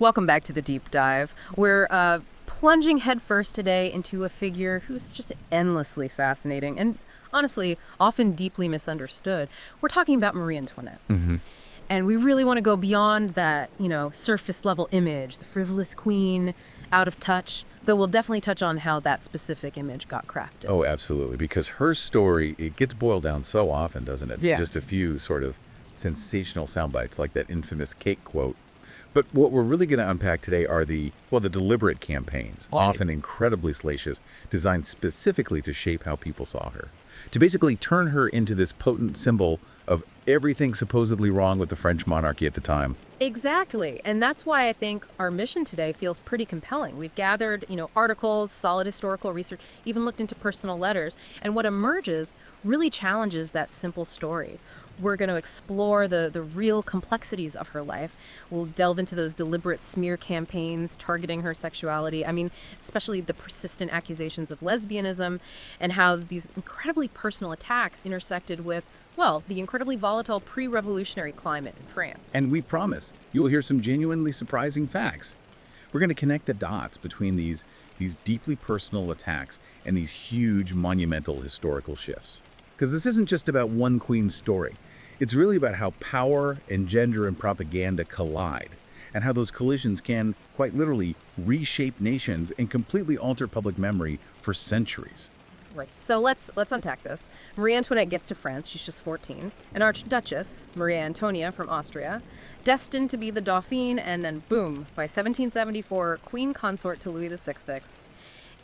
Welcome back to the deep dive. We're plunging headfirst today into a figure who's just endlessly fascinating and honestly often deeply misunderstood. We're talking about Marie Antoinette. And we really want to go beyond that, surface level image, the frivolous queen, out of touch, though we'll definitely touch on how that specific image got crafted. Oh, absolutely, because her story, it gets boiled down so often, doesn't it? Yeah. Just a few sort of sensational sound bites like that infamous cake quote. But what we're really going to unpack today are the deliberate campaigns, often incredibly salacious, designed specifically to shape how people saw her, to basically turn her into this potent symbol of everything supposedly wrong with the French monarchy at the time. Exactly. And that's why I think our mission today feels pretty compelling. We've gathered, articles, solid historical research, even looked into personal letters. And what emerges really challenges that simple story. We're going to explore the real complexities of her life. We'll delve into those deliberate smear campaigns targeting her sexuality. Especially the persistent accusations of lesbianism and how these incredibly personal attacks intersected with, the incredibly volatile pre-revolutionary climate in France. And we promise you'll hear some genuinely surprising facts. We're going to connect the dots between these deeply personal attacks and these huge monumental historical shifts. Because this isn't just about one queen's story. It's really about how power and gender and propaganda collide, and how those collisions can, quite literally, reshape nations and completely alter public memory for centuries. Right. So let's unpack this. Marie Antoinette gets to France. She's just 14. An Archduchess, Marie Antonia from Austria, destined to be the Dauphine, and then boom, by 1774, queen consort to Louis XVI.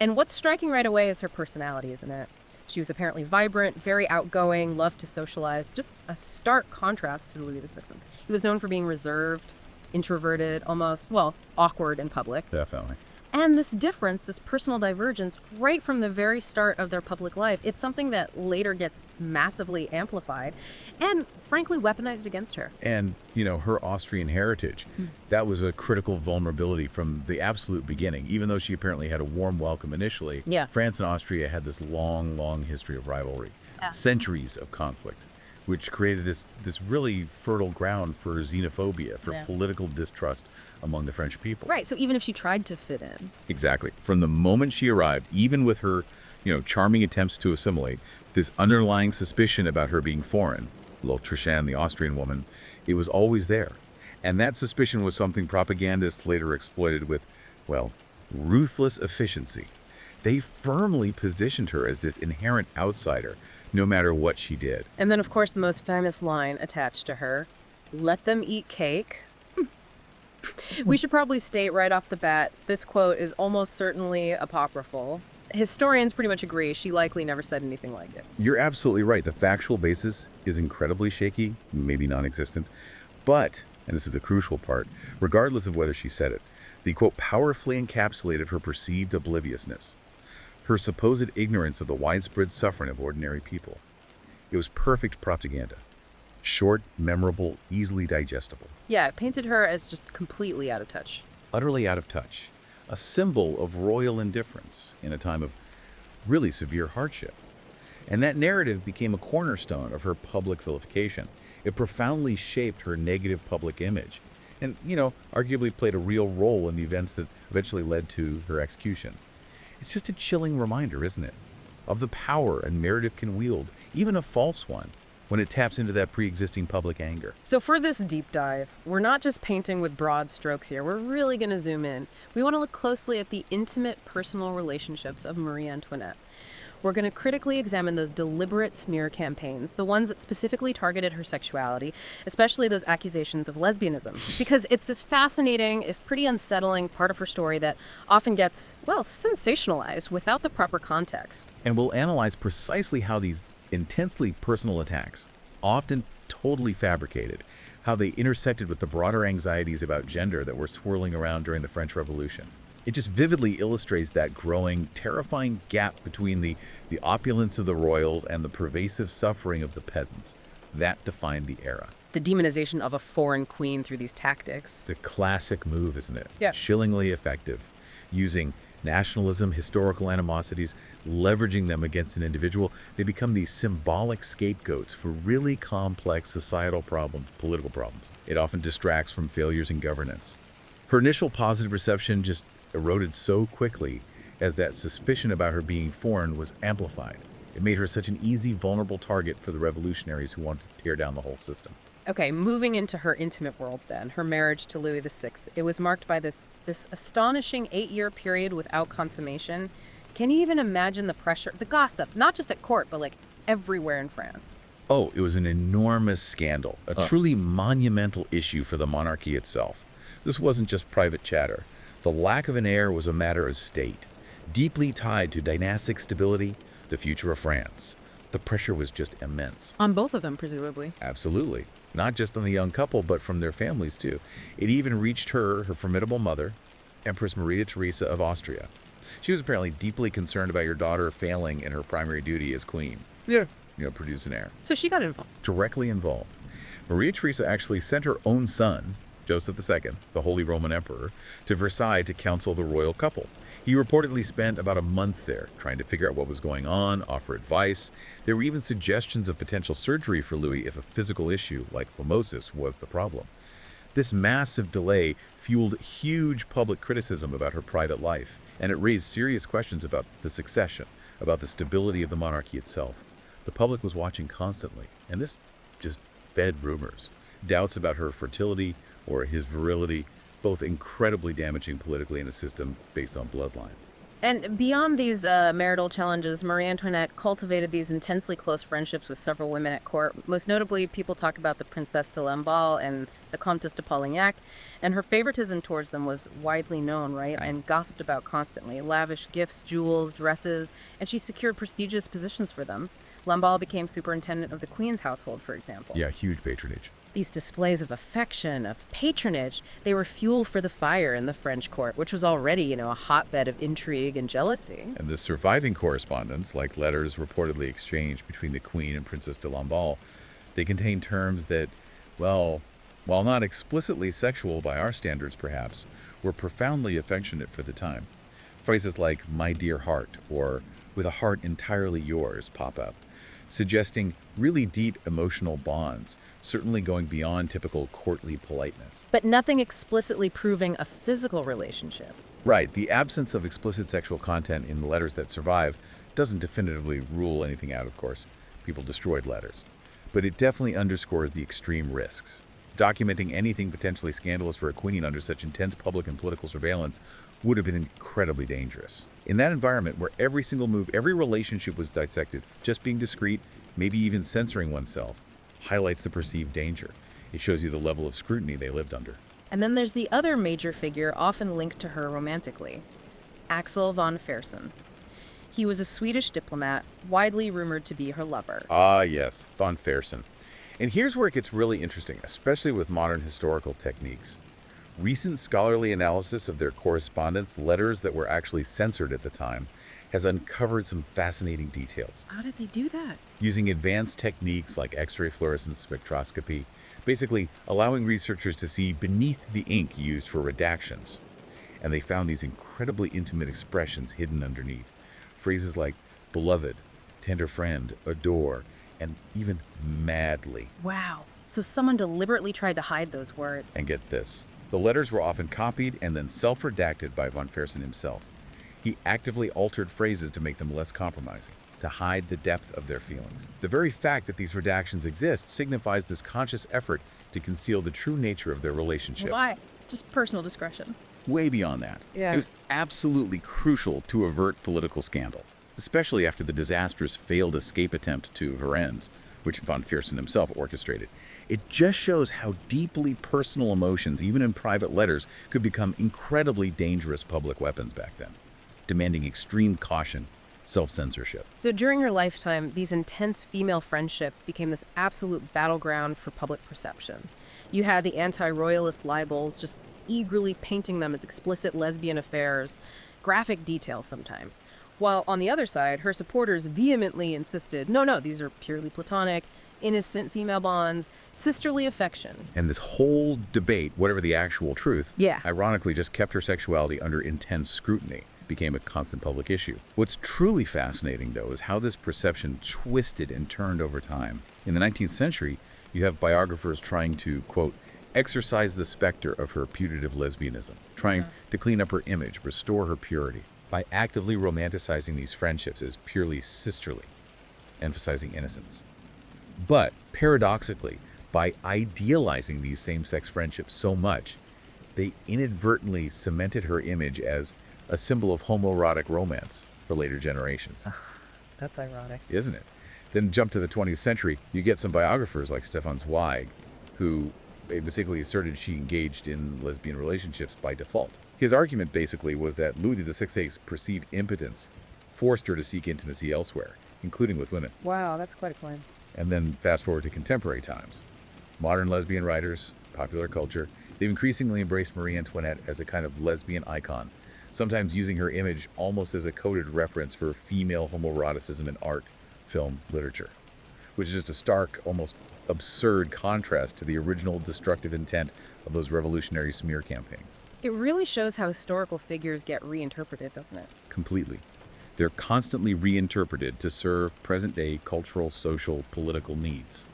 And what's striking right away is her personality, isn't it? She was apparently vibrant, very outgoing, loved to socialize, just a stark contrast to Louis XVI. He was known for being reserved, introverted, almost, awkward in public. Definitely. And this difference, this personal divergence, right from the very start of their public life, it's something that later gets massively amplified and, frankly, weaponized against her. And, her Austrian heritage, that was a critical vulnerability from the absolute beginning. Even though she apparently had a warm welcome initially, France and Austria had this long, long history of rivalry, centuries of conflict, which created this really fertile ground for xenophobia, for political distrust among the French people. Right, so even if she tried to fit in. Exactly. From the moment she arrived, even with her, charming attempts to assimilate, this underlying suspicion about her being foreign, L'Autrichienne, the Austrian woman, it was always there. And that suspicion was something propagandists later exploited with, ruthless efficiency. They firmly positioned her as this inherent outsider, no matter what she did. And then, of course, the most famous line attached to her, "Let them eat cake." We should probably state right off the bat, this quote is almost certainly apocryphal. Historians pretty much agree she likely never said anything like it. You're absolutely right. The factual basis is incredibly shaky, maybe non-existent. But, and this is the crucial part, regardless of whether she said it, the quote powerfully encapsulated her perceived obliviousness, her supposed ignorance of the widespread suffering of ordinary people. It was perfect propaganda. Short, memorable, easily digestible. Yeah, it painted her as just completely out of touch. Utterly out of touch. A symbol of royal indifference in a time of really severe hardship. And that narrative became a cornerstone of her public vilification. It profoundly shaped her negative public image and, arguably played a real role in the events that eventually led to her execution. It's just a chilling reminder, isn't it, of the power a narrative can wield, even a false one, when it taps into that pre-existing public anger. So for this deep dive, we're not just painting with broad strokes here. We're really going to zoom in. We want to look closely at the intimate personal relationships of Marie Antoinette. We're going to critically examine those deliberate smear campaigns, the ones that specifically targeted her sexuality, especially those accusations of lesbianism, because it's this fascinating, if pretty unsettling, part of her story that often gets, sensationalized without the proper context. And we'll analyze precisely how these intensely personal attacks, often totally fabricated, how they intersected with the broader anxieties about gender that were swirling around during the French Revolution. It just vividly illustrates that growing, terrifying gap between the opulence of the royals and the pervasive suffering of the peasants. That defined the era. The demonization of a foreign queen through these tactics. The classic move, isn't it? Yeah. Chillingly effective, using nationalism, historical animosities, leveraging them against an individual. They become these symbolic scapegoats for really complex societal problems, political problems. It often distracts from failures in governance. Her initial positive reception just eroded so quickly as that suspicion about her being foreign was amplified. It made her such an easy, vulnerable target for the revolutionaries who wanted to tear down the whole system. Okay, moving into her intimate world then, her marriage to Louis VI. It was marked by this astonishing 8-year period without consummation. Can you even imagine the pressure, the gossip, not just at court, but like everywhere in France? Oh, it was an enormous scandal, a truly monumental issue for the monarchy itself. This wasn't just private chatter. The lack of an heir was a matter of state, deeply tied to dynastic stability, the future of France. The pressure was just immense. On both of them, presumably. Absolutely. Not just on the young couple, but from their families too. It even reached her formidable mother, Empress Maria Theresa of Austria. She was apparently deeply concerned about your daughter failing in her primary duty as queen. Yeah. Produce an heir. So she got involved. Directly involved. Maria Theresa actually sent her own son, Joseph II, the Holy Roman Emperor, to Versailles to counsel the royal couple. He reportedly spent about a month there, trying to figure out what was going on, offer advice. There were even suggestions of potential surgery for Louis if a physical issue, like phimosis, was the problem. This massive delay fueled huge public criticism about her private life, and it raised serious questions about the succession, about the stability of the monarchy itself. The public was watching constantly, and this just fed rumors. Doubts about her fertility or his virility, both incredibly damaging politically in a system based on bloodline. And beyond these marital challenges, Marie Antoinette cultivated these intensely close friendships with several women at court. Most notably, people talk about the Princesse de Lamballe and the Comtesse de Polignac, and her favoritism towards them was widely known, right? And gossiped about constantly. Lavish gifts, jewels, dresses, and she secured prestigious positions for them. Lamballe became superintendent of the Queen's household, for example. Yeah, huge patronage. These displays of affection, of patronage, they were fuel for the fire in the French court, which was already, a hotbed of intrigue and jealousy. And the surviving correspondence, like letters reportedly exchanged between the Queen and Princess de Lamballe, they contain terms that, well, while not explicitly sexual by our standards perhaps, were profoundly affectionate for the time. Phrases like, "my dear heart," or "with a heart entirely yours," pop up, suggesting really deep emotional bonds, certainly going beyond typical courtly politeness. But nothing explicitly proving a physical relationship. Right, the absence of explicit sexual content in the letters that survive doesn't definitively rule anything out, of course. People destroyed letters. But it definitely underscores the extreme risks. Documenting anything potentially scandalous for a queen under such intense public and political surveillance would have been incredibly dangerous. In that environment where every single move, every relationship was dissected, just being discreet, maybe even censoring oneself, highlights the perceived danger. It shows you the level of scrutiny they lived under. And then there's the other major figure often linked to her romantically, Axel von Fersen. He was a Swedish diplomat, widely rumored to be her lover. Ah, yes, von Fersen. And here's where it gets really interesting, especially with modern historical techniques. Recent scholarly analysis of their correspondence, letters that were actually censored at the time, has uncovered some fascinating details. How did they do that? Using advanced techniques like X-ray fluorescence spectroscopy, basically allowing researchers to see beneath the ink used for redactions. And they found these incredibly intimate expressions hidden underneath. Phrases like beloved, tender friend, adore, and even madly. Wow. So someone deliberately tried to hide those words. And get this, the letters were often copied and then self-redacted by von Fersen himself. He actively altered phrases to make them less compromising, to hide the depth of their feelings. The very fact that these redactions exist signifies this conscious effort to conceal the true nature of their relationship. Why? Just personal discretion. Way beyond that. Yeah. It was absolutely crucial to avert political scandal, especially after the disastrous failed escape attempt to Varennes, which von Fersen himself orchestrated. It just shows how deeply personal emotions, even in private letters, could become incredibly dangerous public weapons back then, demanding extreme caution, self-censorship. So during her lifetime, these intense female friendships became this absolute battleground for public perception. You had the anti-royalist libelles just eagerly painting them as explicit lesbian affairs, graphic details sometimes. While on the other side, her supporters vehemently insisted, no, these are purely platonic, innocent female bonds, sisterly affection. And this whole debate, whatever the actual truth, Yeah. ironically just kept her sexuality under intense scrutiny. Became a constant public issue. What's truly fascinating, though, is how this perception twisted and turned over time. In the 19th century, you have biographers trying to, quote, exorcised the specter of her putative lesbianism, trying to clean up her image, restore her purity, by actively romanticizing these friendships as purely sisterly, emphasizing innocence. But, paradoxically, by idealizing these same-sex friendships so much, they inadvertently cemented her image as a symbol of homoerotic romance for later generations. That's ironic. Isn't it? Then jump to the 20th century, you get some biographers like Stefan Zweig, who basically asserted she engaged in lesbian relationships by default. His argument basically was that Louis XVI's perceived impotence forced her to seek intimacy elsewhere, including with women. Wow, that's quite a claim. And then fast forward to contemporary times. Modern lesbian writers, popular culture, they've increasingly embraced Marie Antoinette as a kind of lesbian icon, sometimes using her image almost as a coded reference for female homoeroticism in art, film, literature, which is just a stark, almost absurd contrast to the original destructive intent of those revolutionary smear campaigns. It really shows how historical figures get reinterpreted, doesn't it? Completely. They're constantly reinterpreted to serve present-day cultural, social, political needs,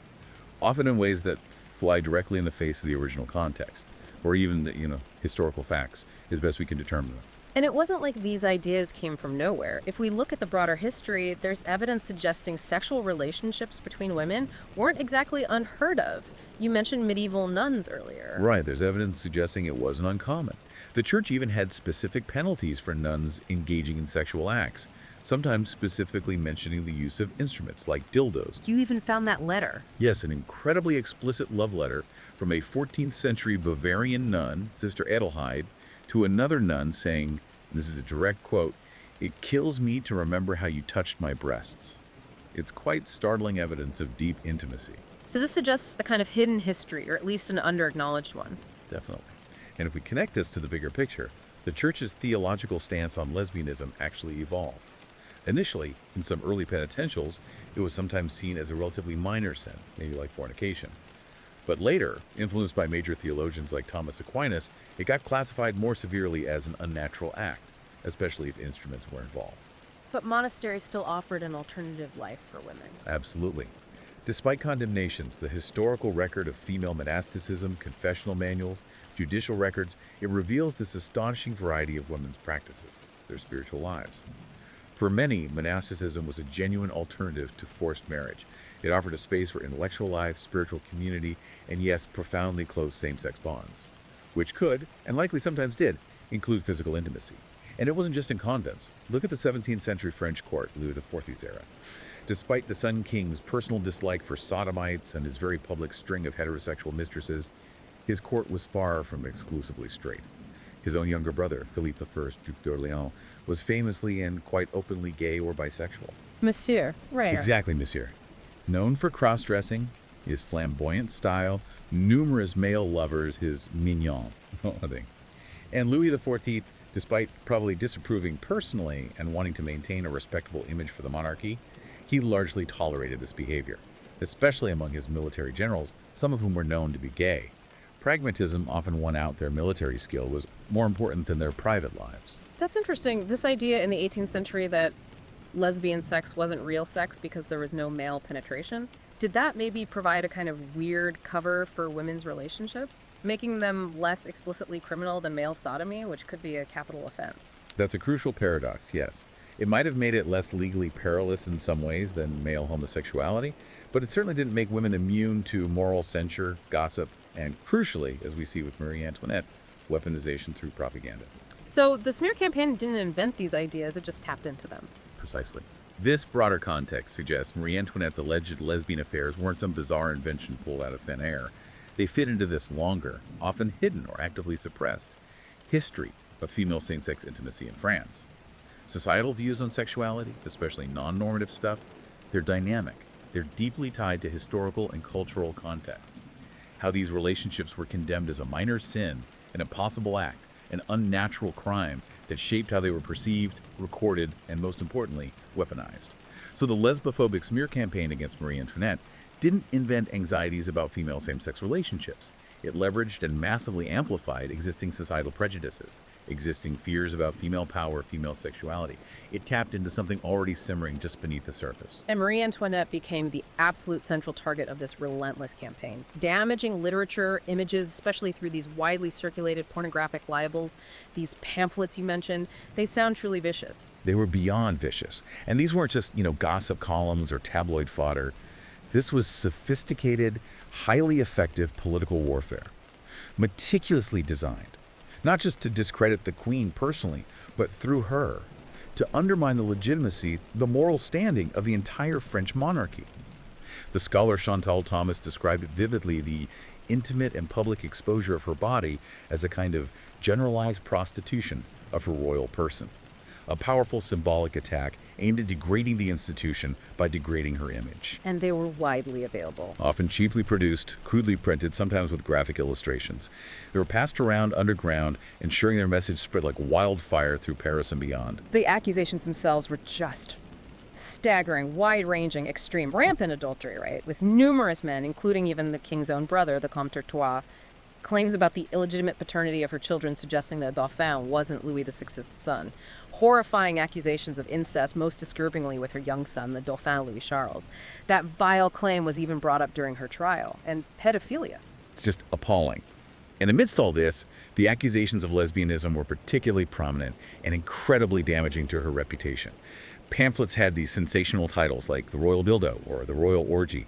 often in ways that fly directly in the face of the original context, or even the, historical facts, as best we can determine them. And it wasn't like these ideas came from nowhere. If we look at the broader history, there's evidence suggesting sexual relationships between women weren't exactly unheard of. You mentioned medieval nuns earlier. Right, there's evidence suggesting it wasn't uncommon. The church even had specific penalties for nuns engaging in sexual acts, sometimes specifically mentioning the use of instruments like dildos. You even found that letter. Yes, an incredibly explicit love letter from a 14th century Bavarian nun, Sister Edelheid, to another nun saying, and this is a direct quote, "It kills me to remember how you touched my breasts." It's quite startling evidence of deep intimacy. So this suggests a kind of hidden history, or at least an under-acknowledged one. Definitely. And if we connect this to the bigger picture, the church's theological stance on lesbianism actually evolved. Initially, in some early penitentials, it was sometimes seen as a relatively minor sin, maybe like fornication. But later, influenced by major theologians like Thomas Aquinas, it got classified more severely as an unnatural act, especially if instruments were involved. But monasteries still offered an alternative life for women. Absolutely. Despite condemnations, the historical record of female monasticism, confessional manuals, judicial records, it reveals this astonishing variety of women's practices, their spiritual lives. For many, monasticism was a genuine alternative to forced marriage. It offered a space for intellectual life, spiritual community, and yes, profoundly close same-sex bonds, which could, and likely sometimes did, include physical intimacy. And it wasn't just in convents. Look at the 17th century French court, Louis XIV's era. Despite the Sun King's personal dislike for sodomites and his very public string of heterosexual mistresses, his court was far from exclusively straight. His own younger brother, Philippe I, Duc d'Orléans, was famously and quite openly gay or bisexual. Monsieur, right. Exactly, monsieur. Known for cross-dressing, his flamboyant style, numerous male lovers, his mignon, thing. And Louis XIV, despite probably disapproving personally and wanting to maintain a respectable image for the monarchy, he largely tolerated this behavior, especially among his military generals, some of whom were known to be gay. Pragmatism often won out. Their military skill was more important than their private lives. That's interesting. This idea in the 18th century that lesbian sex wasn't real sex because there was no male penetration, did that maybe provide a kind of weird cover for women's relationships, making them less explicitly criminal than male sodomy, which could be a capital offense? That's a crucial paradox, yes. It might have made it less legally perilous in some ways than male homosexuality, but it certainly didn't make women immune to moral censure, gossip, and crucially, as we see with Marie Antoinette, weaponization through propaganda. So the smear campaign didn't invent these ideas, it just tapped into them. Precisely. This broader context suggests Marie Antoinette's alleged lesbian affairs weren't some bizarre invention pulled out of thin air. They fit into this longer, often hidden or actively suppressed, history of female same-sex intimacy in France. Societal views on sexuality, especially non-normative stuff, they're dynamic. They're deeply tied to historical and cultural contexts. How these relationships were condemned as a minor sin, an impossible act, an unnatural crime that shaped how they were perceived, recorded, and most importantly, weaponized. So the lesbophobic smear campaign against Marie Antoinette didn't invent anxieties about female same-sex relationships. It leveraged and massively amplified existing societal prejudices, existing fears about female power, female sexuality. It tapped into something already simmering just beneath the surface. And Marie Antoinette became the absolute central target of this relentless campaign, damaging literature, images, especially through these widely circulated pornographic libels, these pamphlets you mentioned. They sound truly vicious. They were beyond vicious. And these weren't just, gossip columns or tabloid fodder. This was sophisticated, highly effective political warfare, meticulously designed, not just to discredit the queen personally, but through her, to undermine the legitimacy, the moral standing of the entire French monarchy. The scholar Chantal Thomas described it vividly, the intimate and public exposure of her body as a kind of generalized prostitution of her royal person. A powerful symbolic attack aimed at degrading the institution by degrading her image. And they were widely available. Often cheaply produced, crudely printed, sometimes with graphic illustrations. They were passed around underground, ensuring their message spread like wildfire through Paris and beyond. The accusations themselves were just staggering, wide-ranging, extreme, rampant adultery, right? With numerous men, including even the king's own brother, the Comte d'Artois, claims about the illegitimate paternity of her children, suggesting that Dauphin wasn't Louis XVI's son. Horrifying accusations of incest, most disturbingly with her young son, the Dauphin Louis Charles. That vile claim was even brought up during her trial. And pedophilia. It's just appalling. And amidst all this, the accusations of lesbianism were particularly prominent and incredibly damaging to her reputation. Pamphlets had these sensational titles like the Royal Dildo or the Royal Orgy.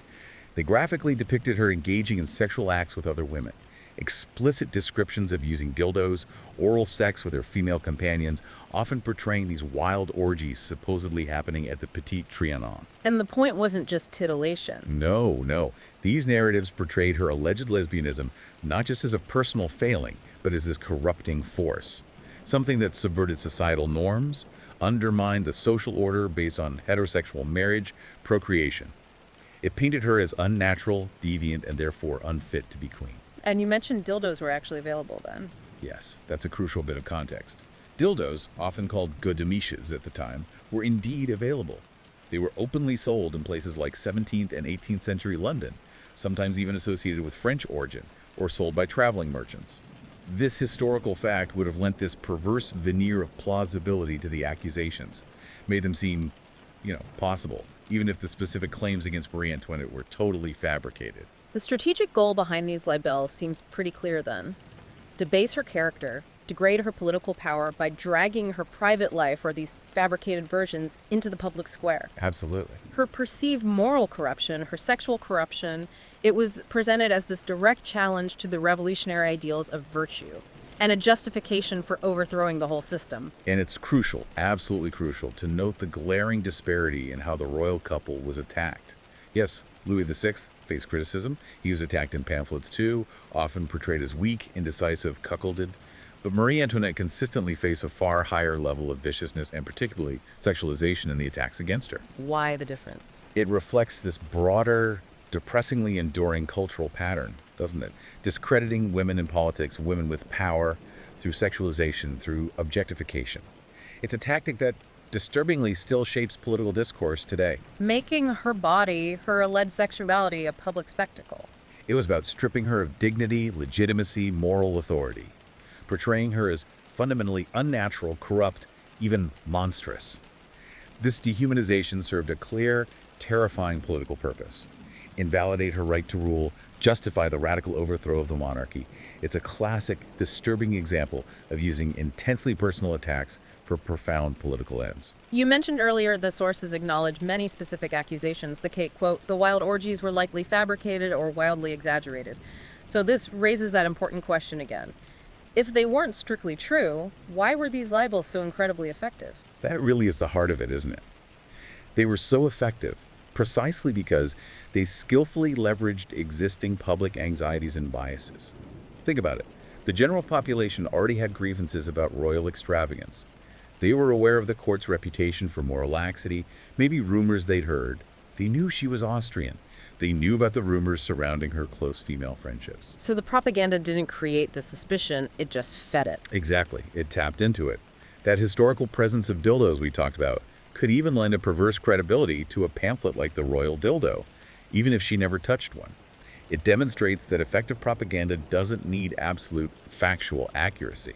They graphically depicted her engaging in sexual acts with other women. Explicit descriptions of using dildos, oral sex with her female companions, often portraying these wild orgies supposedly happening at the Petit Trianon. And the point wasn't just titillation. No. These narratives portrayed her alleged lesbianism not just as a personal failing, but as this corrupting force. Something that subverted societal norms, undermined the social order based on heterosexual marriage, procreation. It painted her as unnatural, deviant, and therefore unfit to be queen. And you mentioned dildos were actually available then. Yes, that's a crucial bit of context. Dildos, often called godemiches at the time, were indeed available. They were openly sold in places like 17th and 18th century London, sometimes even associated with French origin, or sold by traveling merchants. This historical fact would have lent this perverse veneer of plausibility to the accusations, made them seem, possible, even if the specific claims against Marie Antoinette were totally fabricated. The strategic goal behind these libelles seems pretty clear then. Debase her character, degrade her political power by dragging her private life, or these fabricated versions, into the public square. Absolutely. Her perceived moral corruption, her sexual corruption, it was presented as this direct challenge to the revolutionary ideals of virtue and a justification for overthrowing the whole system. And it's crucial, absolutely crucial, to note the glaring disparity in how the royal couple was attacked. Yes, Louis VI faced criticism. He was attacked in pamphlets too, often portrayed as weak, indecisive, cuckolded. But Marie Antoinette consistently faced a far higher level of viciousness and particularly sexualization in the attacks against her. Why the difference? It reflects this broader, depressingly enduring cultural pattern, doesn't it? Discrediting women in politics, women with power, through sexualization, through objectification. It's a tactic that disturbingly still shapes political discourse today. Making her body, her alleged sexuality, a public spectacle. It was about stripping her of dignity, legitimacy, moral authority, portraying her as fundamentally unnatural, corrupt, even monstrous. This dehumanization served a clear, terrifying political purpose: invalidate her right to rule, justify the radical overthrow of the monarchy. It's a classic, disturbing example of using intensely personal attacks for profound political ends. You mentioned earlier the sources acknowledge many specific accusations. The quote, the wild orgies were likely fabricated or wildly exaggerated. So this raises that important question again. If they weren't strictly true, why were these libels so incredibly effective? That really is the heart of it, isn't it? They were so effective precisely because they skillfully leveraged existing public anxieties and biases. Think about it. The general population already had grievances about royal extravagance. They were aware of the court's reputation for moral laxity, maybe rumors they'd heard. They knew she was Austrian. They knew about the rumors surrounding her close female friendships. So the propaganda didn't create the suspicion, it just fed it. Exactly. It tapped into it. That historical presence of dildos we talked about could even lend a perverse credibility to a pamphlet like the Royal Dildo, even if she never touched one. It demonstrates that effective propaganda doesn't need absolute factual accuracy.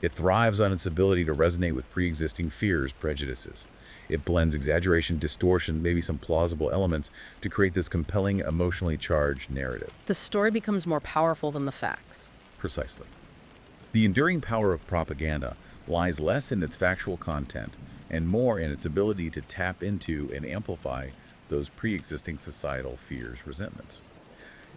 It thrives on its ability to resonate with pre-existing fears, prejudices. It blends exaggeration, distortion, maybe some plausible elements to create this compelling, emotionally charged narrative. The story becomes more powerful than the facts. Precisely. The enduring power of propaganda lies less in its factual content and more in its ability to tap into and amplify those pre-existing societal fears, resentments.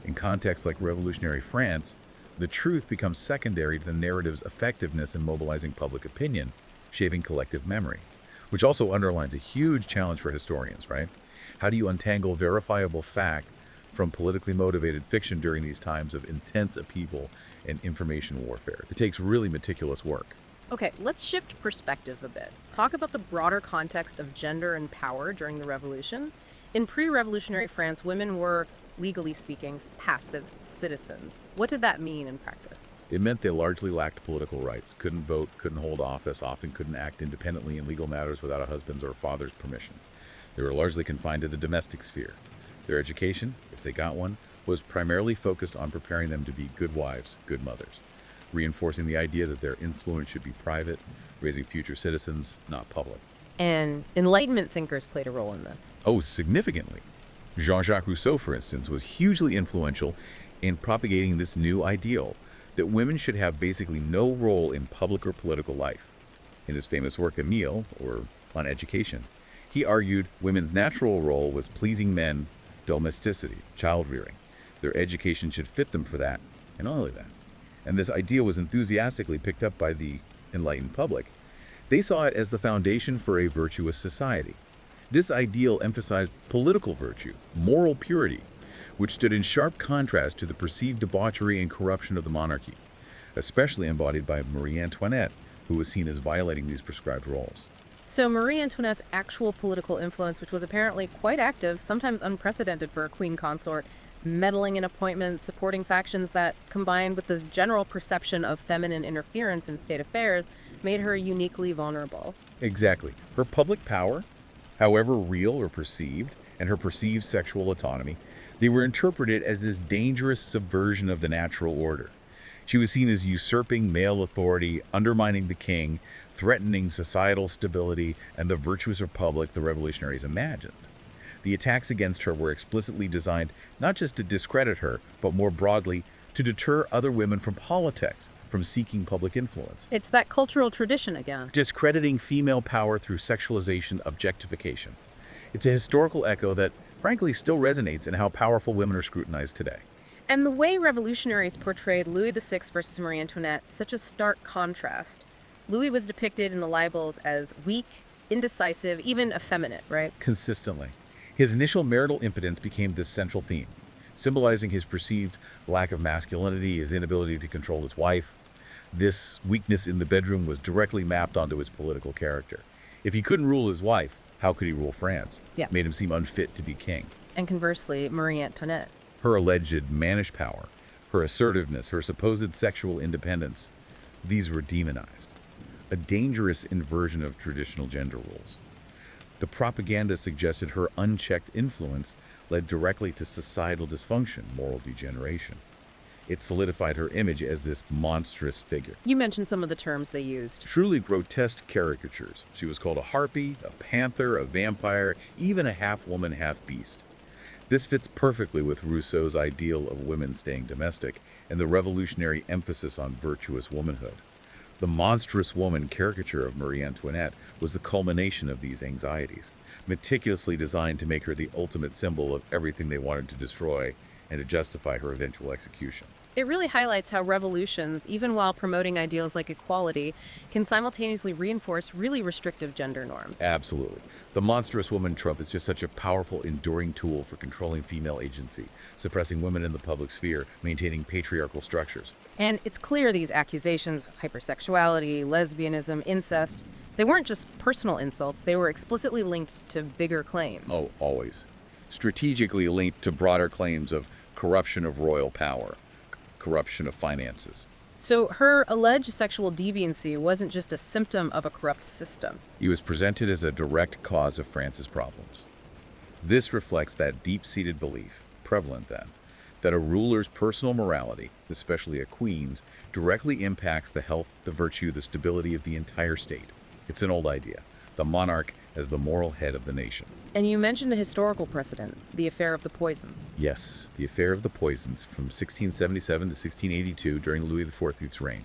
In contexts like revolutionary France, the truth becomes secondary to the narrative's effectiveness in mobilizing public opinion, shaping collective memory, which also underlines a huge challenge for historians, right? How do you untangle verifiable fact from politically motivated fiction during these times of intense upheaval and information warfare? It takes really meticulous work. Okay, let's shift perspective a bit. Talk about the broader context of gender and power during the revolution. In pre-revolutionary France, women were, legally speaking, passive citizens. What did that mean in practice? It meant they largely lacked political rights, couldn't vote, couldn't hold office, often couldn't act independently in legal matters without a husband's or father's permission. They were largely confined to the domestic sphere. Their education, if they got one, was primarily focused on preparing them to be good wives, good mothers, reinforcing the idea that their influence should be private, raising future citizens, not public. And Enlightenment thinkers played a role in this. Oh, significantly. Jean-Jacques Rousseau, for instance, was hugely influential in propagating this new ideal that women should have basically no role in public or political life. In his famous work, Emile, or On Education, he argued women's natural role was pleasing men, domesticity, child-rearing. Their education should fit them for that, and only that. And this idea was enthusiastically picked up by the enlightened public. They saw it as the foundation for a virtuous society. This ideal emphasized political virtue, moral purity, which stood in sharp contrast to the perceived debauchery and corruption of the monarchy, especially embodied by Marie Antoinette, who was seen as violating these prescribed roles. So Marie Antoinette's actual political influence, which was apparently quite active, sometimes unprecedented for a queen consort, meddling in appointments, supporting factions that, combined with this general perception of feminine interference in state affairs, made her uniquely vulnerable. Exactly. Her public power, however real or perceived, and her perceived sexual autonomy, they were interpreted as this dangerous subversion of the natural order. She was seen as usurping male authority, undermining the king, threatening societal stability, and the virtuous republic the revolutionaries imagined. The attacks against her were explicitly designed not just to discredit her, but more broadly, to deter other women from politics, from seeking public influence. It's that cultural tradition again. Discrediting female power through sexualization, objectification. It's a historical echo that, frankly, still resonates in how powerful women are scrutinized today. And the way revolutionaries portrayed Louis VI versus Marie Antoinette, such a stark contrast. Louis was depicted in the libelles as weak, indecisive, even effeminate, right? Consistently. His initial marital impotence became this central theme, symbolizing his perceived lack of masculinity, his inability to control his wife. This weakness in the bedroom was directly mapped onto his political character. If he couldn't rule his wife, how could he rule France? Yeah. Made him seem unfit to be king. And conversely, Marie Antoinette. Her alleged mannish power, her assertiveness, her supposed sexual independence, these were demonized. A dangerous inversion of traditional gender roles. The propaganda suggested her unchecked influence led directly to societal dysfunction, moral degeneration. It solidified her image as this monstrous figure. You mentioned some of the terms they used. Truly grotesque caricatures. She was called a harpy, a panther, a vampire, even a half-woman, half-beast. This fits perfectly with Rousseau's ideal of women staying domestic and the revolutionary emphasis on virtuous womanhood. The monstrous woman caricature of Marie Antoinette was the culmination of these anxieties, meticulously designed to make her the ultimate symbol of everything they wanted to destroy and to justify her eventual execution. It really highlights how revolutions, even while promoting ideals like equality, can simultaneously reinforce really restrictive gender norms. Absolutely. The monstrous woman trope is just such a powerful, enduring tool for controlling female agency, suppressing women in the public sphere, maintaining patriarchal structures. And it's clear these accusations of hypersexuality, lesbianism, incest, they weren't just personal insults, they were explicitly linked to bigger claims. Oh, always. Strategically linked to broader claims of corruption of royal power, corruption of finances. So her alleged sexual deviancy wasn't just a symptom of a corrupt system. It was presented as a direct cause of France's problems. This reflects that deep-seated belief, prevalent then, that a ruler's personal morality, especially a queen's, directly impacts the health, the virtue, the stability of the entire state. It's an old idea. The monarch as the moral head of the nation. And you mentioned a historical precedent, the affair of the poisons. Yes, the affair of the poisons from 1677 to 1682 during Louis XIV's reign.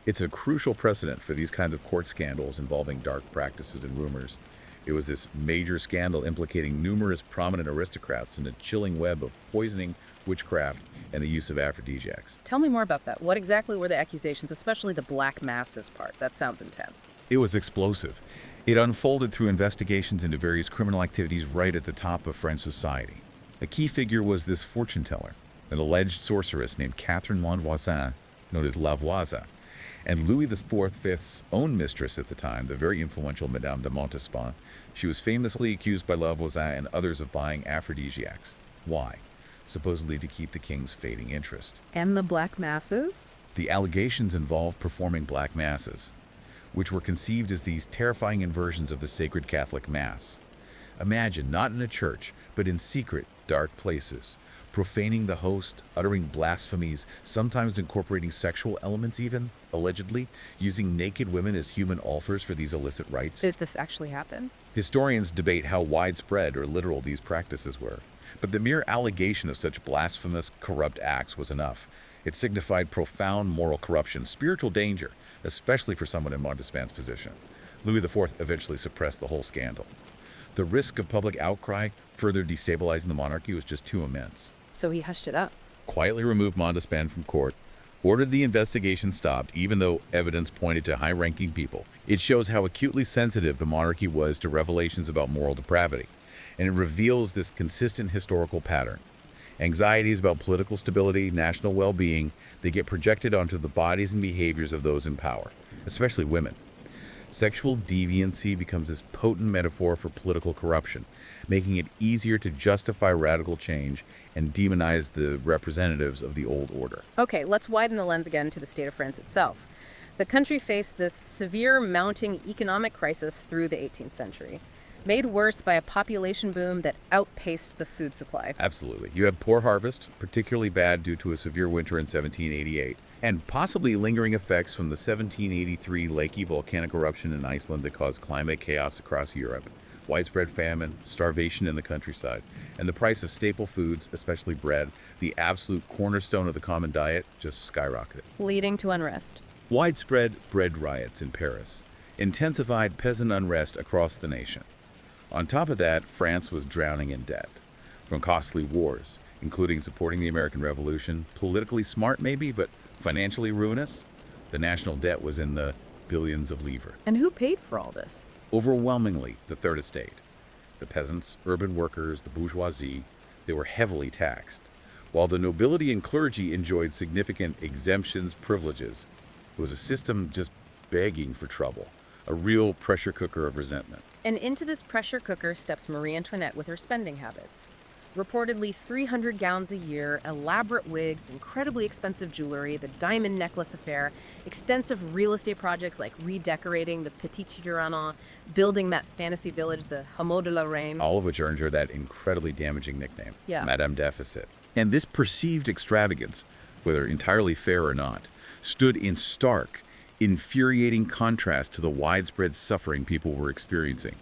It's a crucial precedent for these kinds of court scandals involving dark practices and rumors. It was this major scandal implicating numerous prominent aristocrats in a chilling web of poisoning, witchcraft, and the use of aphrodisiacs. Tell me more about that. What exactly were the accusations, especially the black masses part? That sounds intense. It was explosive. It unfolded through investigations into various criminal activities right at the top of French society. A key figure was this fortune teller, an alleged sorceress named Catherine Lanvoisin, known as Lavoisier, and Louis XIV's own mistress at the time, the very influential Madame de Montespan. She was famously accused by Lavoisier and others of buying aphrodisiacs. Why? Supposedly to keep the king's fading interest. And the black masses? The allegations involved performing black masses, which were conceived as these terrifying inversions of the sacred Catholic Mass. Imagine, not in a church, but in secret, dark places, profaning the host, uttering blasphemies, sometimes incorporating sexual elements even, allegedly, using naked women as human altars for these illicit rites. Did this actually happen? Historians debate how widespread or literal these practices were, but the mere allegation of such blasphemous, corrupt acts was enough. It signified profound moral corruption, spiritual danger, especially for someone in Montespan's position. Louis IV eventually suppressed the whole scandal. The risk of public outcry, further destabilizing the monarchy, was just too immense. So he hushed it up. Quietly removed Montespan from court, ordered the investigation stopped, even though evidence pointed to high-ranking people. It shows how acutely sensitive the monarchy was to revelations about moral depravity, and it reveals this consistent historical pattern. Anxieties about political stability, national well-being, they get projected onto the bodies and behaviors of those in power, especially women. Sexual deviancy becomes this potent metaphor for political corruption, making it easier to justify radical change and demonize the representatives of the old order. Okay, let's widen the lens again to the state of France itself. The country faced this severe mounting economic crisis through the 18th century, made worse by a population boom that outpaced the food supply. Absolutely. You had poor harvest, particularly bad due to a severe winter in 1788, and possibly lingering effects from the 1783 Lakey volcanic eruption in Iceland that caused climate chaos across Europe, widespread famine, starvation in the countryside, and the price of staple foods, especially bread, the absolute cornerstone of the common diet, just skyrocketed. Leading to unrest. Widespread bread riots in Paris, intensified peasant unrest across the nation. On top of that, France was drowning in debt. From costly wars, including supporting the American Revolution, politically smart maybe, but financially ruinous, the national debt was in the billions of livres. And who paid for all this? Overwhelmingly, the Third Estate. The peasants, urban workers, the bourgeoisie, they were heavily taxed. While the nobility and clergy enjoyed significant exemptions, privileges, it was a system just begging for trouble, a real pressure cooker of resentment. And into this pressure cooker steps Marie Antoinette with her spending habits. Reportedly 300 gowns a year, elaborate wigs, incredibly expensive jewelry, the diamond necklace affair, extensive real estate projects like redecorating the Petit Trianon, building that fantasy village, the Hameau de la Reine. All of which earned her that incredibly damaging nickname, Yeah. Madame Deficit. And this perceived extravagance, whether entirely fair or not, stood in stark, infuriating contrast to the widespread suffering people were experiencing.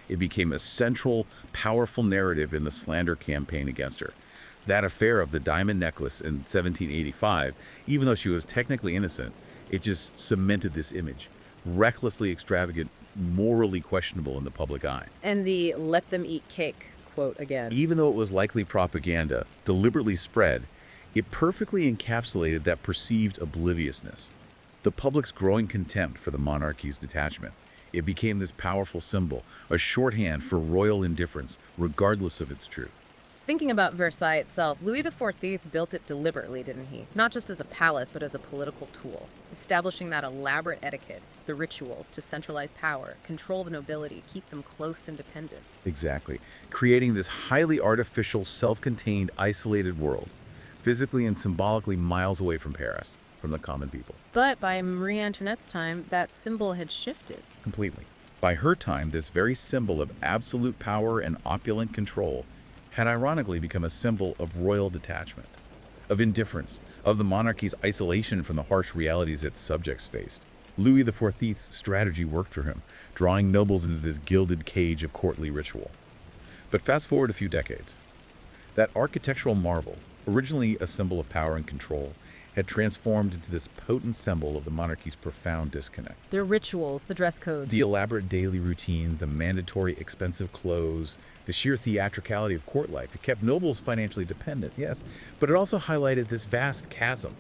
It became a central, powerful narrative in the slander campaign against her. That affair of the diamond necklace in 1785, even though she was technically innocent, it just cemented this image. Recklessly extravagant, morally questionable in the public eye. And the let them eat cake quote again. Even though it was likely propaganda, deliberately spread, it perfectly encapsulated that perceived obliviousness. The public's growing contempt for the monarchy's detachment. It became this powerful symbol, a shorthand for royal indifference, regardless of its truth. Thinking about Versailles itself, Louis XIV built it deliberately, didn't he? Not just as a palace, but as a political tool, establishing that elaborate etiquette, the rituals to centralize power, control the nobility, keep them close and dependent. Exactly. Creating this highly artificial, self-contained, isolated world, physically and symbolically miles away from Paris, from the common people. But by Marie Antoinette's time, that symbol had shifted. Completely. By her time, this very symbol of absolute power and opulent control had ironically become a symbol of royal detachment, of indifference, of the monarchy's isolation from the harsh realities its subjects faced. Louis XIV's strategy worked for him, drawing nobles into this gilded cage of courtly ritual. But fast forward a few decades. That architectural marvel, originally a symbol of power and control, had transformed into this potent symbol of the monarchy's profound disconnect. Their rituals, the dress codes. The elaborate daily routines, the mandatory expensive clothes, the sheer theatricality of court life. It kept nobles financially dependent, yes, but it also highlighted this vast chasm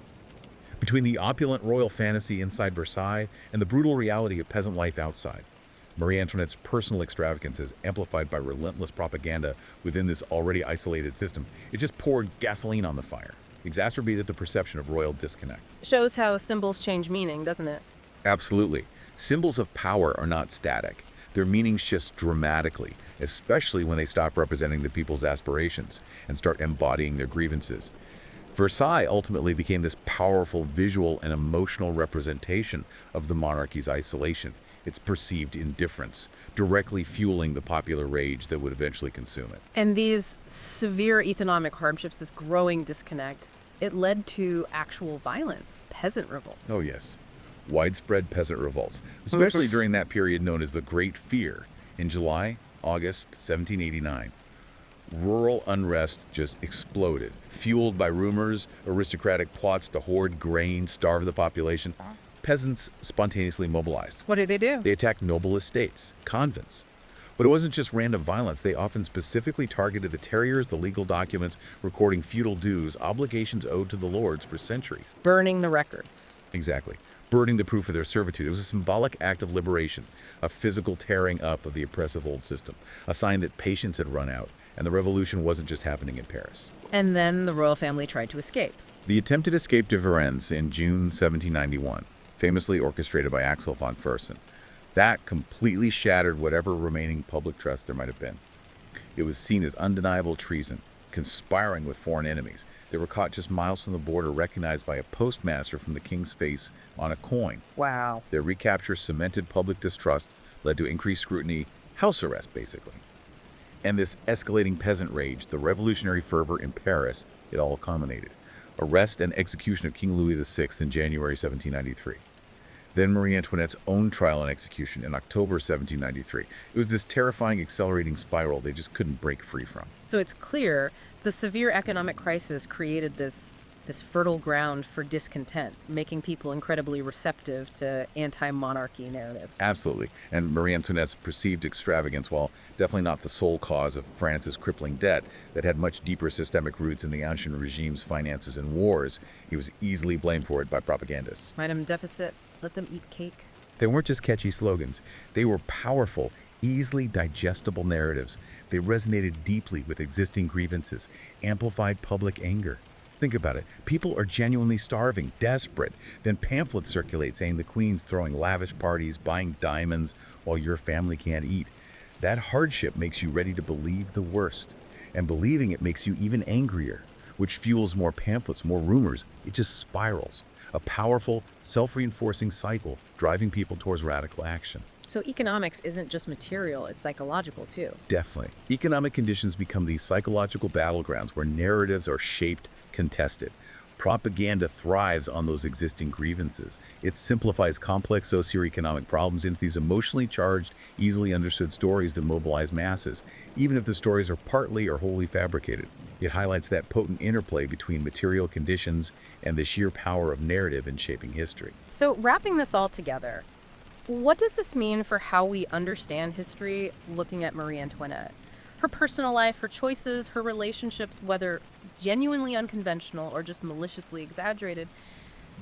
between the opulent royal fantasy inside Versailles and the brutal reality of peasant life outside. Marie Antoinette's personal extravagance is amplified by relentless propaganda within this already isolated system. It just poured gasoline on the fire, exacerbated the perception of royal disconnect. Shows how symbols change meaning, doesn't it? Absolutely. Symbols of power are not static. Their meaning shifts dramatically, especially when they stop representing the people's aspirations and start embodying their grievances. Versailles ultimately became this powerful visual and emotional representation of the monarchy's isolation, its perceived indifference, directly fueling the popular rage that would eventually consume it. And these severe economic hardships, this growing disconnect, it led to actual violence, peasant revolts. Oh, yes. Widespread peasant revolts, especially during that period known as the Great Fear in July, August 1789. Rural unrest just exploded, fueled by rumors, aristocratic plots to hoard grain, starve the population. Peasants spontaneously mobilized. What did they do? They attacked noble estates, convents. But it wasn't just random violence. They often specifically targeted the terriers, the legal documents recording feudal dues, obligations owed to the lords for centuries. Burning the records. Exactly. Burning the proof of their servitude. It was a symbolic act of liberation, a physical tearing up of the oppressive old system, a sign that patience had run out, and the revolution wasn't just happening in Paris. And then the royal family tried to escape. The attempted escape to Varennes in June 1791, famously orchestrated by Axel von Fersen. That completely shattered whatever remaining public trust there might have been. It was seen as undeniable treason, conspiring with foreign enemies. They were caught just miles from the border, recognized by a postmaster from the king's face on a coin. Wow. Their recapture cemented public distrust, led to increased scrutiny, house arrest, basically. And this escalating peasant rage, the revolutionary fervor in Paris, it all culminated. Arrest and execution of King Louis VI in January 1793. Then Marie Antoinette's own trial and execution in October 1793. It was this terrifying, accelerating spiral they just couldn't break free from. So it's clear the severe economic crisis created this fertile ground for discontent, making people incredibly receptive to anti-monarchy narratives. Absolutely. And Marie Antoinette's perceived extravagance, while definitely not the sole cause of France's crippling debt that had much deeper systemic roots in the ancient regime's finances and wars, he was easily blamed for it by propagandists. Item deficit, let them eat cake. They weren't just catchy slogans. They were powerful, easily digestible narratives. They resonated deeply with existing grievances, amplified public anger. Think about it. People are genuinely starving, desperate. Then pamphlets circulate saying the queen's throwing lavish parties, buying diamonds, while your family can't eat. That hardship makes you ready to believe the worst. And believing it makes you even angrier, which fuels more pamphlets, more rumors. It just spirals. A powerful, self-reinforcing cycle driving people towards radical action. So economics isn't just material, it's psychological too. Definitely. Economic conditions become these psychological battlegrounds where narratives are shaped, contested. Propaganda thrives on those existing grievances. It simplifies complex socioeconomic problems into these emotionally charged, easily understood stories that mobilize masses, even if the stories are partly or wholly fabricated. It highlights that potent interplay between material conditions and the sheer power of narrative in shaping history. So wrapping this all together, what does this mean for how we understand history looking at Marie Antoinette? Her personal life, her choices, her relationships, whether genuinely unconventional or just maliciously exaggerated,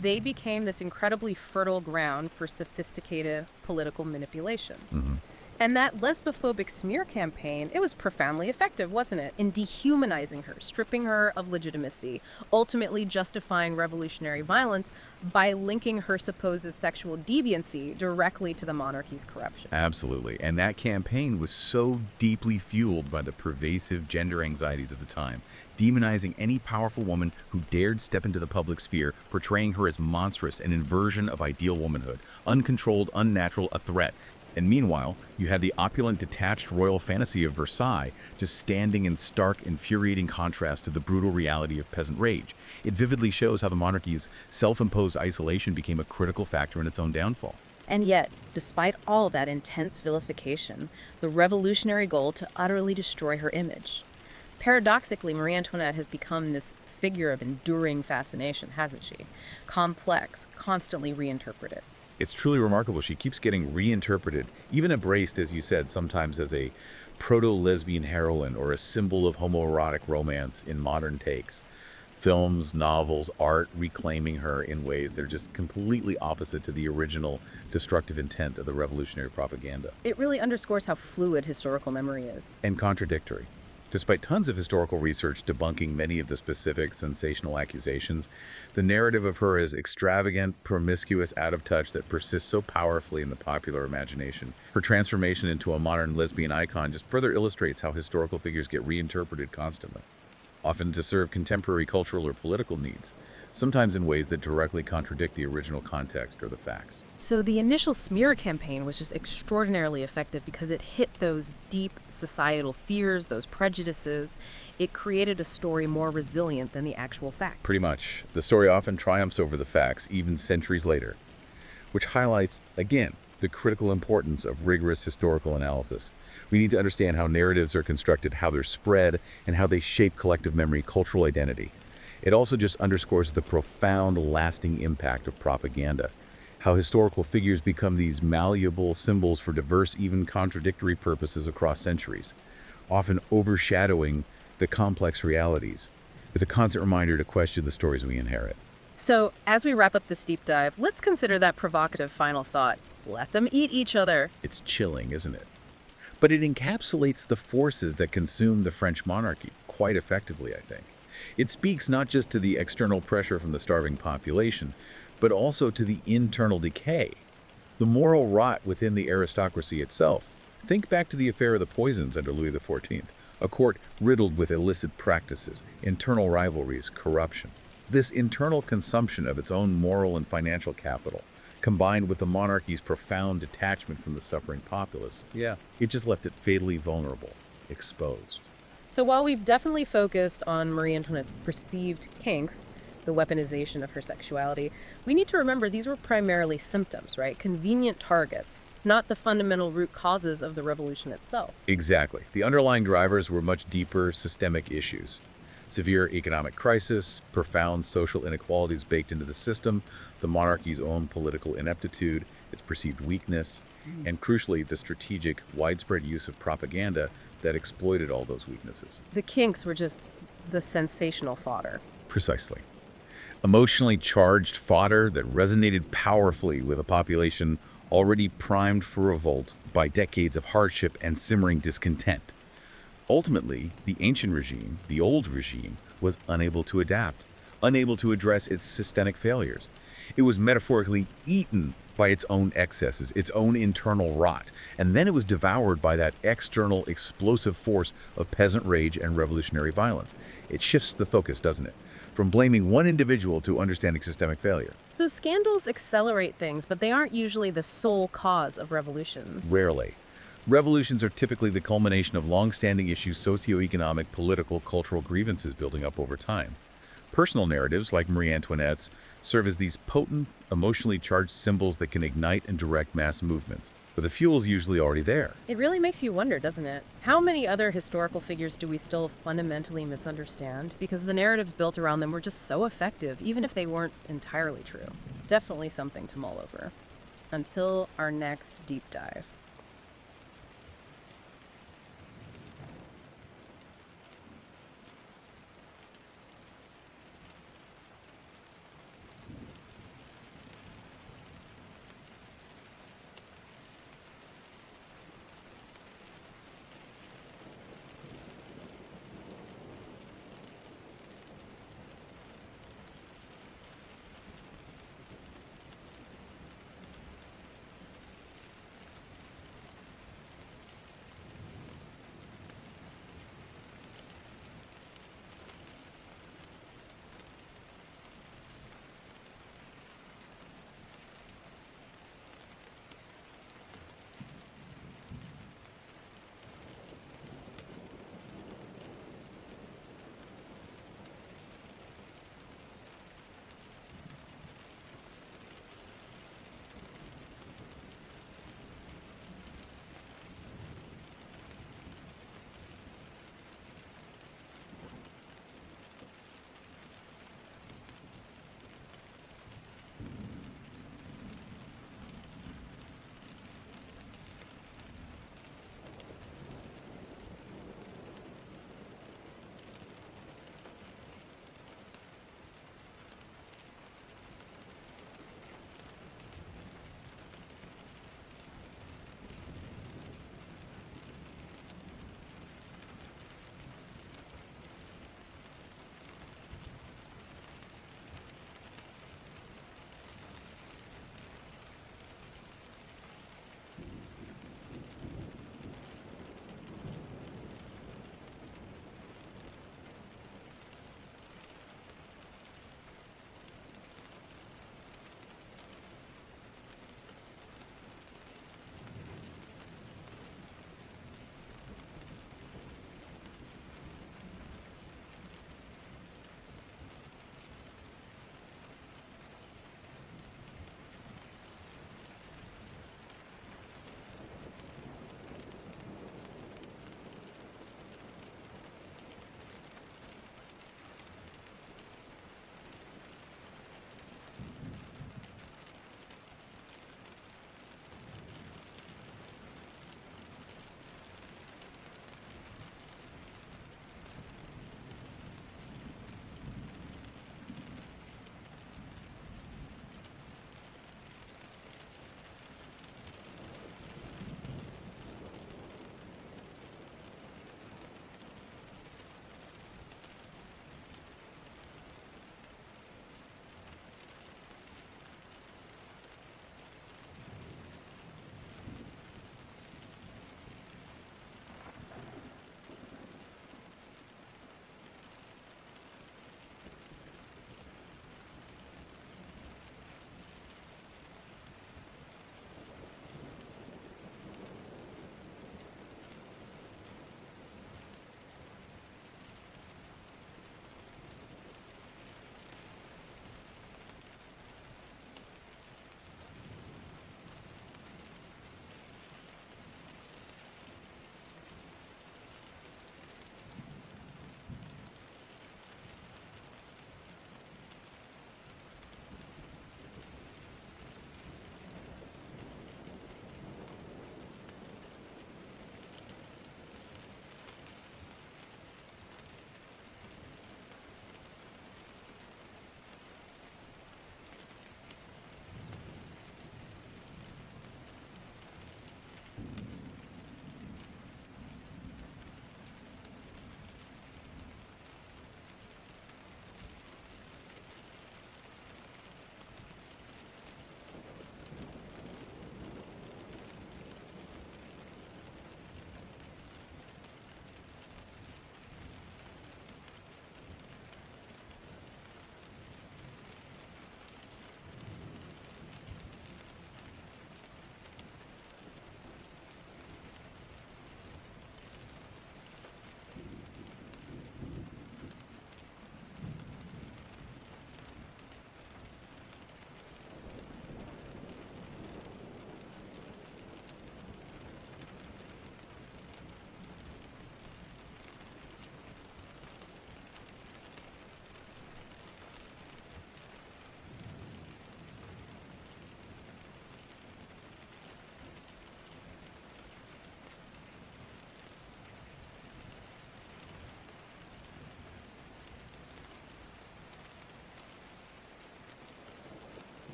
they became this incredibly fertile ground for sophisticated political manipulation. Mm-hmm. And that lesbophobic smear campaign, it was profoundly effective, wasn't it? In dehumanizing her, stripping her of legitimacy, ultimately justifying revolutionary violence by linking her supposed sexual deviancy directly to the monarchy's corruption. Absolutely. And that campaign was so deeply fueled by the pervasive gender anxieties of the time, demonizing any powerful woman who dared step into the public sphere, portraying her as monstrous, an inversion of ideal womanhood, uncontrolled, unnatural, a threat. And meanwhile, you had the opulent, detached royal fantasy of Versailles just standing in stark, infuriating contrast to the brutal reality of peasant rage. It vividly shows how the monarchy's self-imposed isolation became a critical factor in its own downfall. And yet, despite all that intense vilification, the revolutionary goal to utterly destroy her image. Paradoxically, Marie Antoinette has become this figure of enduring fascination, hasn't she? Complex, constantly reinterpreted. It's truly remarkable. She keeps getting reinterpreted, even embraced, as you said, sometimes as a proto-lesbian heroine or a symbol of homoerotic romance in modern takes. Films, novels, art reclaiming her in ways that are just completely opposite to the original destructive intent of the revolutionary propaganda. It really underscores how fluid historical memory is. And contradictory. Despite tons of historical research debunking many of the specific sensational accusations, the narrative of her as extravagant, promiscuous, out of touch that persists so powerfully in the popular imagination. Her transformation into a modern lesbian icon just further illustrates how historical figures get reinterpreted constantly, often to serve contemporary cultural or political needs, sometimes in ways that directly contradict the original context or the facts. So the initial smear campaign was just extraordinarily effective because it hit those deep societal fears, those prejudices. It created a story more resilient than the actual facts. Pretty much. The story often triumphs over the facts, even centuries later, which highlights, again, the critical importance of rigorous historical analysis. We need to understand how narratives are constructed, how they're spread, and how they shape collective memory, cultural identity. It also just underscores the profound, lasting impact of propaganda, how historical figures become these malleable symbols for diverse, even contradictory purposes across centuries, often overshadowing the complex realities. It's a constant reminder to question the stories we inherit. So, as we wrap up this deep dive, let's consider that provocative final thought. Let them eat each other. It's chilling, isn't it? But it encapsulates the forces that consume the French monarchy quite effectively, I think. It speaks not just to the external pressure from the starving population, but also to the internal decay, the moral rot within the aristocracy itself. Think back to the affair of the poisons under Louis XIV, a court riddled with illicit practices, internal rivalries, corruption. This internal consumption of its own moral and financial capital, combined with the monarchy's profound detachment from the suffering populace, it just left it fatally vulnerable, exposed. So while we've definitely focused on Marie Antoinette's perceived kinks, the weaponization of her sexuality, we need to remember these were primarily symptoms, right? Convenient targets, not the fundamental root causes of the revolution itself. Exactly. The underlying drivers were much deeper systemic issues. Severe economic crisis, profound social inequalities baked into the system, the monarchy's own political ineptitude, its perceived weakness, and crucially, the strategic, widespread use of propaganda that exploited all those weaknesses. The kinks were just the sensational fodder. Precisely. Emotionally charged fodder that resonated powerfully with a population already primed for revolt by decades of hardship and simmering discontent. Ultimately, the ancient regime, the old regime, was unable to adapt, unable to address its systemic failures. It was metaphorically eaten by its own excesses, its own internal rot, and then it was devoured by that external explosive force of peasant rage and revolutionary violence. It shifts the focus, doesn't it? From blaming one individual to understanding systemic failure. So scandals accelerate things, but they aren't usually the sole cause of revolutions. Rarely. Revolutions are typically the culmination of long-standing issues, socioeconomic, political, cultural grievances building up over time. Personal narratives, like Marie Antoinette's, serve as these potent, emotionally charged symbols that can ignite and direct mass movements. But the fuel's usually already there. It really makes you wonder, doesn't it? How many other historical figures do we still fundamentally misunderstand? Because the narratives built around them were just so effective, even if they weren't entirely true. Definitely something to mull over. Until our next deep dive.